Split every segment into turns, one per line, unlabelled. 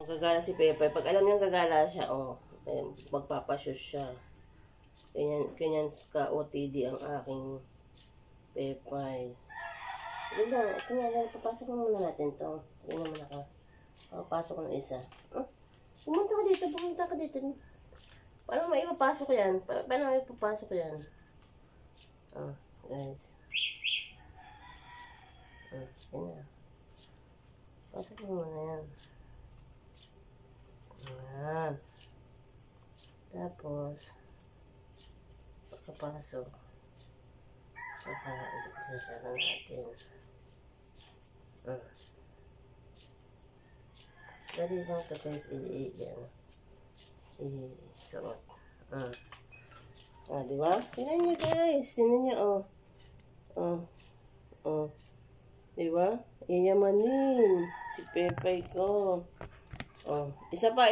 Gagala si Pepe. Pag alam niyang gagala siya, magpapashoot siya. Ganyan ka OTD ang aking Pepe. Yun lang. Ito nga, papasok mo muna natin to. Tingnan mo na ka. Papasok ko ng isa. Pumunta ka dito. Paano may ipapasok yan? Guys. Yan na. Pasok mo muna yan. Ayan. Tapos, pagkapasok, saka isasara natin. Dali lang ito guys, isuot. Diba? Tingnan nyo guys, diba? Yayamanin si Pepe ko. Isa pa.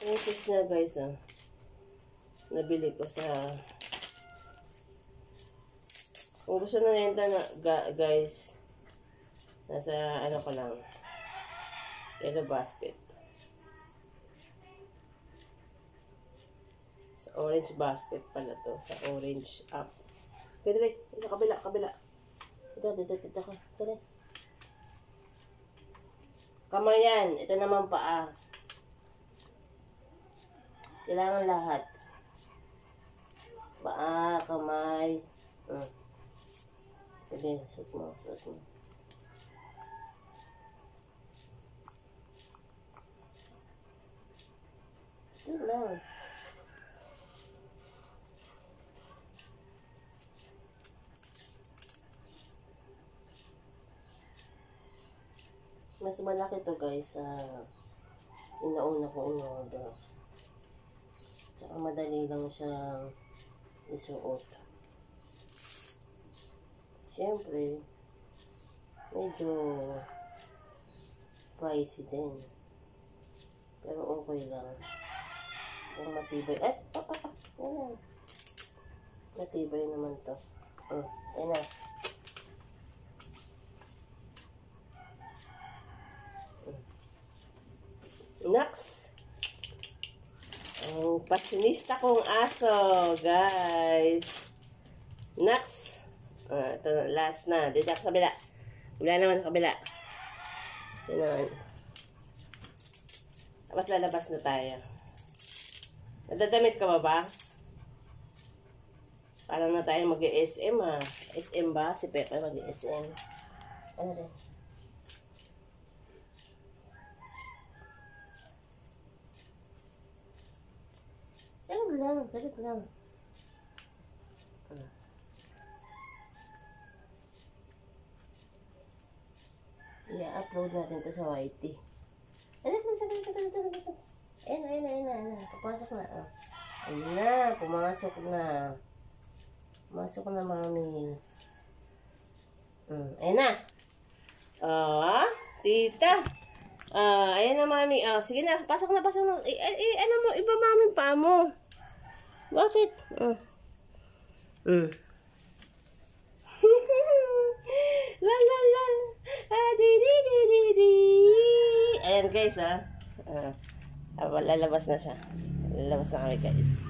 Yung fish niya guys, nabili ko sa, kung gusto na nenta na guys, nasa ano ko lang, yellow basket. Sa orange basket pala to. Sa orange up. Dali. Sa kabila. Dito ka. Dali. Kamay yan. Ito naman paa. Kailangan lahat. Paa, kamay. Dali. Suot mo. Ito lang. Mas malaki to guys sa inauna ko in-order. Tsaka madali lang siyang isuot. Siyempre, medyo pricey din. Pero okay lang. Yung matibay. Ayan. Matibay naman to. Ayan na. Next, ang passionista kong aso, guys. Next, ito na, last na. Dito sa kabila. Wala naman sa kabila. Ito naman. Tapos lalabas na tayo. Nadadamit ka ba? Parang na tayo mag-SM SM ba? Si Pepe mag-SM. Ano din? Dalit lang. I-upload natin ito sa YT. Dalit. Ayan. Papasok na. Ayan na. Pumasok na. Pumasok na, mami. Ayan na. Tita. Ayan na, mami. Sige na. Pasok na. Ano mo? Iba, mami, pa mo. Bakit? Ayan guys, lalabas na siya. Lalabas na kami guys.